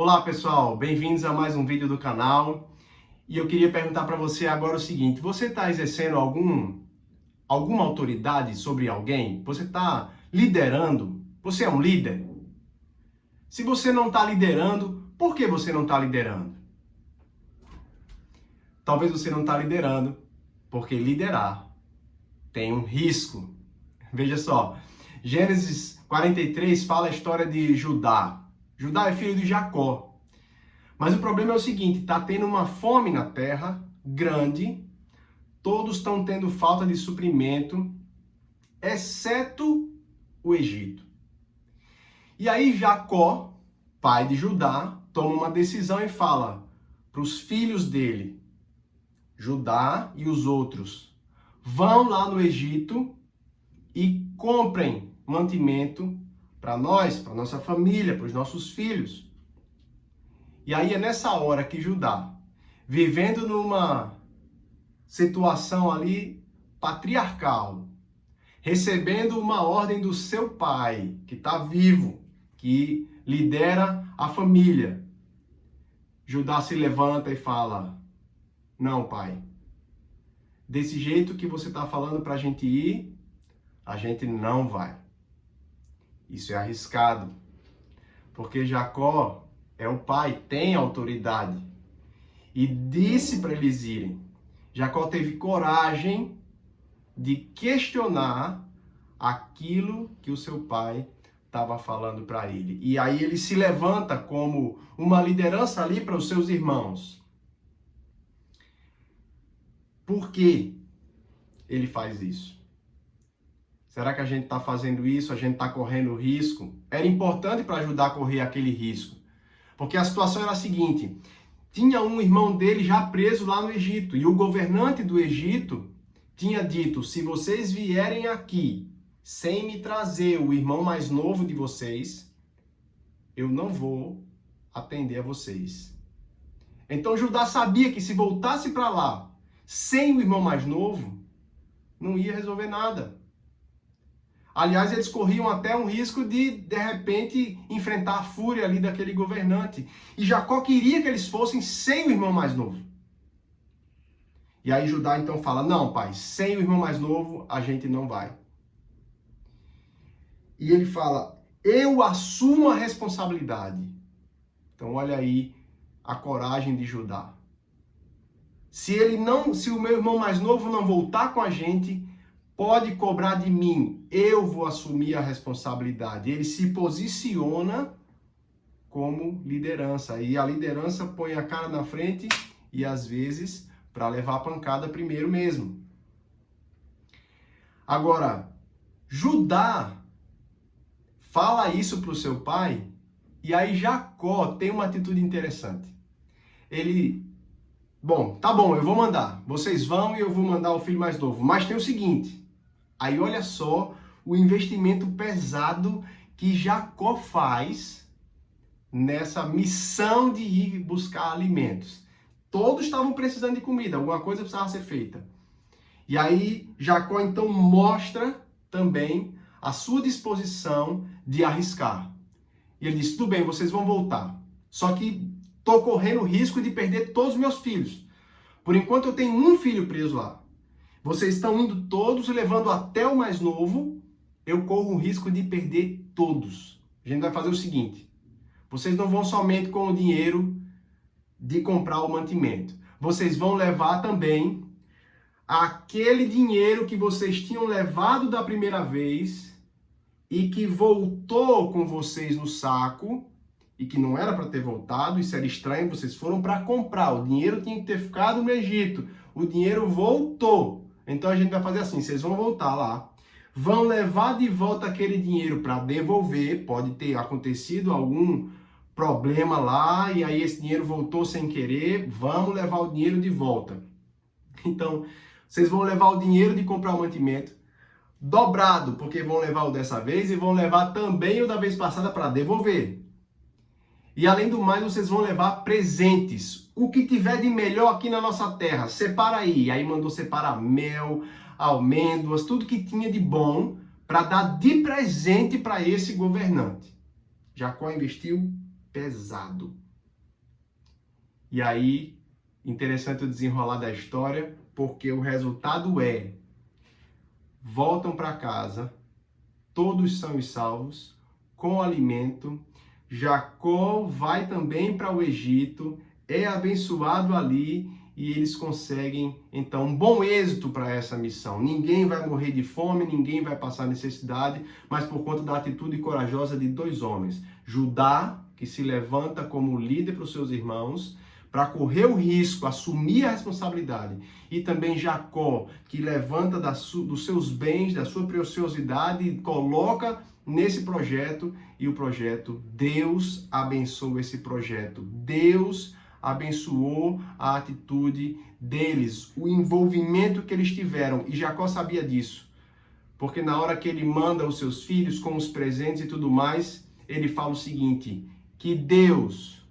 Olá pessoal, bem-vindos a mais um vídeo do canal. E eu queria perguntar para você agora o seguinte: você está exercendo alguma autoridade sobre alguém? Você está liderando? Você é um líder? Se você não está liderando, por que você não está liderando? Talvez você não está liderando porque liderar tem um risco. Veja só, Gênesis 43 fala a história de Judá. Judá é filho de Jacó. Mas o problema é o seguinte, está tendo uma fome na terra grande, todos estão tendo falta de suprimento, exceto o Egito. E aí Jacó, pai de Judá, toma uma decisão e fala para os filhos dele, Judá e os outros, vão lá no Egito e comprem mantimento para nós, para nossa família, para os nossos filhos. E aí é nessa hora que Judá, vivendo numa situação ali patriarcal, recebendo uma ordem do seu pai, que está vivo, que lidera a família, Judá se levanta e fala: não, pai, desse jeito que você está falando para a gente ir, a gente não vai. Isso é arriscado, porque Jacó é o pai, tem autoridade. E disse para eles irem. Jacó teve coragem de questionar aquilo que o seu pai estava falando para ele. E aí ele se levanta como uma liderança ali para os seus irmãos. Por que ele faz isso? Será que a gente está fazendo isso? A gente está correndo risco? Era importante para ajudar a correr aquele risco. Porque a situação era a seguinte: tinha um irmão dele já preso lá no Egito. E o governante do Egito tinha dito: se vocês vierem aqui sem me trazer o irmão mais novo de vocês, eu não vou atender a vocês. Então Judá sabia que se voltasse para lá sem o irmão mais novo, não ia resolver nada. Aliás, eles corriam até um risco de repente, enfrentar a fúria ali daquele governante. E Jacó queria que eles fossem sem o irmão mais novo. E aí Judá então fala: não, pai, sem o irmão mais novo, a gente não vai. E ele fala: eu assumo a responsabilidade. Então olha aí a coragem de Judá. Se o meu irmão mais novo não voltar com a gente, pode cobrar de mim, eu vou assumir a responsabilidade. Ele se posiciona como liderança. E a liderança põe a cara na frente e, às vezes, para levar a pancada primeiro mesmo. Agora, Judá fala isso para o seu pai, e aí Jacó tem uma atitude interessante. Ele: bom, tá bom, eu vou mandar. Vocês vão e eu vou mandar o filho mais novo. Mas tem o seguinte. Aí olha só o investimento pesado que Jacó faz nessa missão de ir buscar alimentos. Todos estavam precisando de comida, alguma coisa precisava ser feita. E aí Jacó então mostra também a sua disposição de arriscar. E ele diz: tudo bem, vocês vão voltar. Só que estou correndo o risco de perder todos os meus filhos. Por enquanto eu tenho um filho preso lá. Vocês estão indo todos e levando até o mais novo, eu corro o risco de perder todos. A gente vai fazer o seguinte: vocês não vão somente com o dinheiro de comprar o mantimento. Vocês vão levar também aquele dinheiro que vocês tinham levado da primeira vez e que voltou com vocês no saco e que não era para ter voltado, isso era estranho, vocês foram para comprar. O dinheiro tinha que ter ficado no Egito. O dinheiro voltou. Então a gente vai fazer assim: vocês vão voltar lá, vão levar de volta aquele dinheiro para devolver, pode ter acontecido algum problema lá e aí esse dinheiro voltou sem querer, vamos levar o dinheiro de volta. Então, vocês vão levar o dinheiro de comprar o mantimento dobrado, porque vão levar o dessa vez e vão levar também o da vez passada para devolver. E além do mais, vocês vão levar presentes. O que tiver de melhor aqui na nossa terra, separa aí. Aí mandou separar mel, amêndoas, tudo que tinha de bom para dar de presente para esse governante. Jacó investiu pesado. E aí, interessante o desenrolar da história, porque o resultado é: voltam para casa, todos são e salvos, com alimento. Jacó vai também para o Egito, é abençoado ali e eles conseguem, então, um bom êxito para essa missão. Ninguém vai morrer de fome, ninguém vai passar necessidade, mas por conta da atitude corajosa de dois homens. Judá, que se levanta como líder para os seus irmãos, para correr o risco, assumir a responsabilidade. E também Jacó, que levanta dos seus bens, da sua preciosidade e coloca nesse projeto, e o projeto, Deus abençoa esse projeto. Deus abençoou a atitude deles, o envolvimento que eles tiveram. E Jacó sabia disso, porque na hora que ele manda os seus filhos com os presentes e tudo mais, ele fala o seguinte: que Deus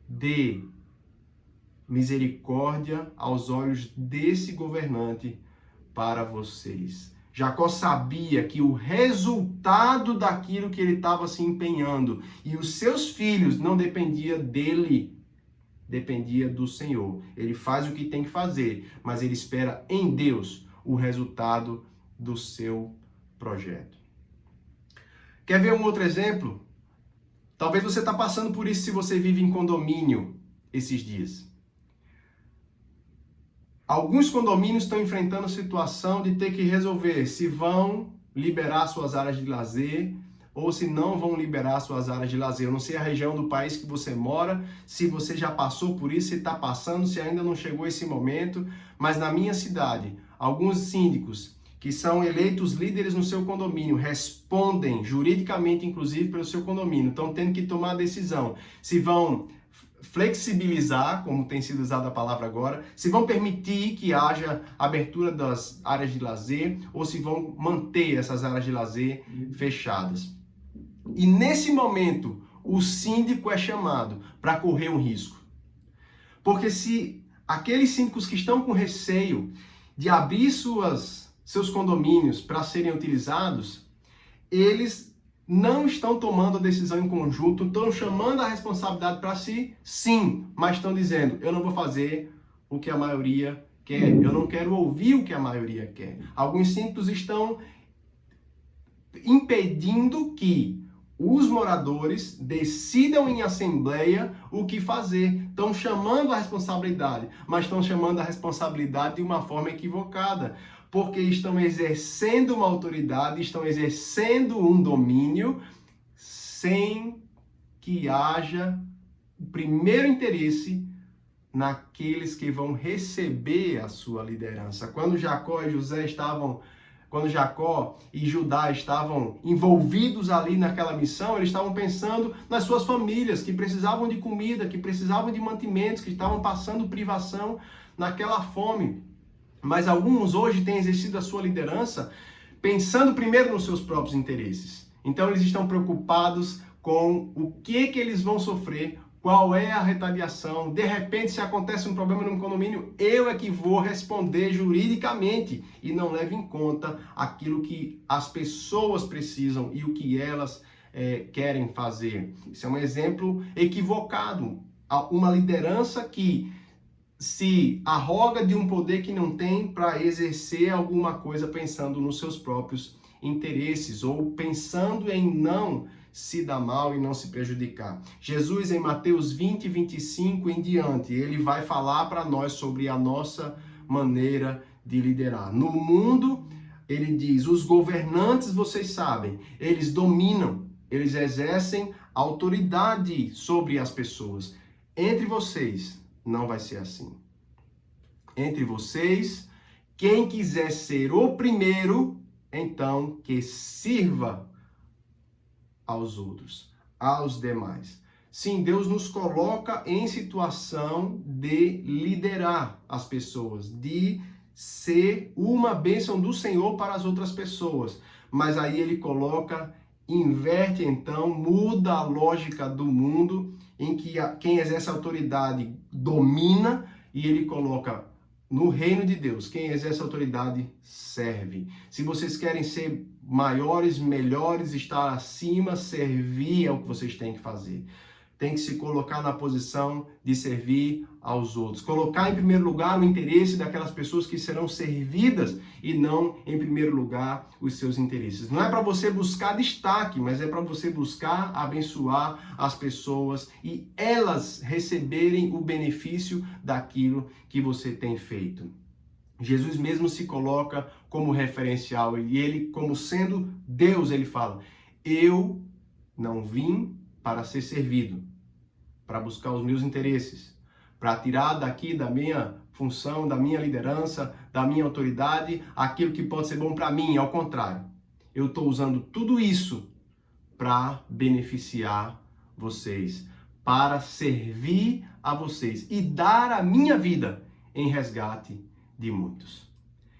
dê misericórdia aos olhos desse governante para vocês. Jacó sabia que o resultado daquilo que ele estava se empenhando e os seus filhos não dependia dele, dependia do Senhor. Ele faz o que tem que fazer, mas ele espera em Deus o resultado do seu projeto. Quer ver um outro exemplo? Talvez você está passando por isso se você vive em condomínio esses dias. Alguns condomínios estão enfrentando a situação de ter que resolver se vão liberar suas áreas de lazer ou se não vão liberar suas áreas de lazer. Eu não sei a região do país que você mora, se você já passou por isso, se está passando, se ainda não chegou esse momento, mas na minha cidade, alguns síndicos que são eleitos líderes no seu condomínio respondem juridicamente, inclusive, pelo seu condomínio. Estão tendo que tomar a decisão se vão flexibilizar, como tem sido usada a palavra agora, se vão permitir que haja abertura das áreas de lazer ou se vão manter essas áreas de lazer fechadas. E nesse momento, o síndico é chamado para correr um risco. Porque se aqueles síndicos que estão com receio de abrir seus condomínios para serem utilizados, eles não estão tomando a decisão em conjunto, estão chamando a responsabilidade para si, sim, mas estão dizendo: eu não vou fazer o que a maioria quer, eu não quero ouvir o que a maioria quer. Alguns síndicos estão impedindo que os moradores decidam em assembleia o que fazer. Estão chamando a responsabilidade, mas estão chamando a responsabilidade de uma forma equivocada, porque estão exercendo uma autoridade, estão exercendo um domínio sem que haja o primeiro interesse naqueles que vão receber a sua liderança. Quando Jacó e Judá estavam envolvidos ali naquela missão, eles estavam pensando nas suas famílias, que precisavam de comida, que precisavam de mantimentos, que estavam passando privação naquela fome. Mas alguns hoje têm exercido a sua liderança pensando primeiro nos seus próprios interesses. Então eles estão preocupados com o que eles vão sofrer, qual é a retaliação. De repente, se acontece um problema no condomínio, eu é que vou responder juridicamente e não levo em conta aquilo que as pessoas precisam e o que elas querem fazer. Isso é um exemplo equivocado. Uma liderança que se arroga de um poder que não tem para exercer alguma coisa pensando nos seus próprios interesses ou pensando em não se dar mal e não se prejudicar. Jesus, em Mateus 20, 25 em diante, ele vai falar para nós sobre a nossa maneira de liderar. No mundo, ele diz, os governantes, vocês sabem, eles dominam, eles exercem autoridade sobre as pessoas. Entre vocês, não vai ser assim. Entre vocês, quem quiser ser o primeiro, então que sirva aos outros, aos demais. Sim, Deus nos coloca em situação de liderar as pessoas, de ser uma bênção do Senhor para as outras pessoas. Mas aí ele coloca, inverte então, muda a lógica do mundo, em que quem exerce autoridade domina, e ele coloca no reino de Deus, quem exerce autoridade serve. Se vocês querem ser maiores, melhores, estar acima, servir é o que vocês têm que fazer. tem que se colocar na posição de servir aos outros. Colocar em primeiro lugar o interesse daquelas pessoas que serão servidas e não, em primeiro lugar, os seus interesses. Não é para você buscar destaque, mas é para você buscar abençoar as pessoas e elas receberem o benefício daquilo que você tem feito. Jesus mesmo se coloca como referencial e ele, como sendo Deus, ele fala: eu não vim para ser servido, para buscar os meus interesses, para tirar daqui da minha função, da minha liderança, da minha autoridade, aquilo que pode ser bom para mim. Ao contrário, eu estou usando tudo isso para beneficiar vocês, para servir a vocês e dar a minha vida em resgate de muitos.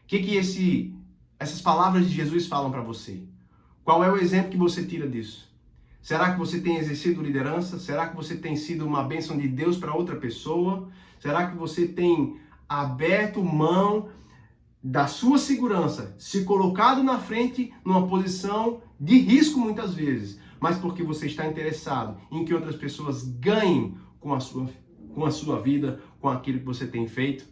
O que essas palavras de Jesus falam para você? Qual é o exemplo que você tira disso? Será que você tem exercido liderança? Será que você tem sido uma bênção de Deus para outra pessoa? Será que você tem aberto mão da sua segurança, se colocado na frente numa posição de risco muitas vezes, mas porque você está interessado em que outras pessoas ganhem com a sua vida, com aquilo que você tem feito?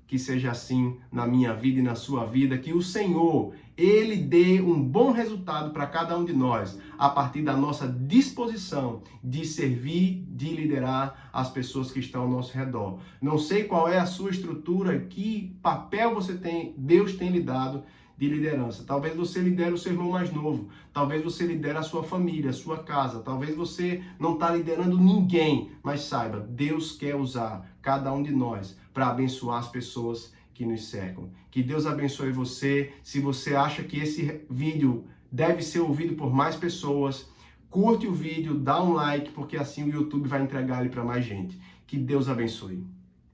Que seja assim na minha vida e na sua vida, que o Senhor, Ele dê um bom resultado para cada um de nós, a partir da nossa disposição de servir, de liderar as pessoas que estão ao nosso redor. Não sei qual é a sua estrutura, que papel você tem, Deus tem lhe dado de liderança. Talvez você lidere o seu irmão mais novo, talvez você lidere a sua família, a sua casa, talvez você não está liderando ninguém, mas saiba, Deus quer usar cada um de nós para abençoar as pessoas que nos cercam. Que Deus abençoe você. Se você acha que esse vídeo deve ser ouvido por mais pessoas, curte o vídeo, dá um like, porque assim o YouTube vai entregar ele para mais gente. Que Deus abençoe.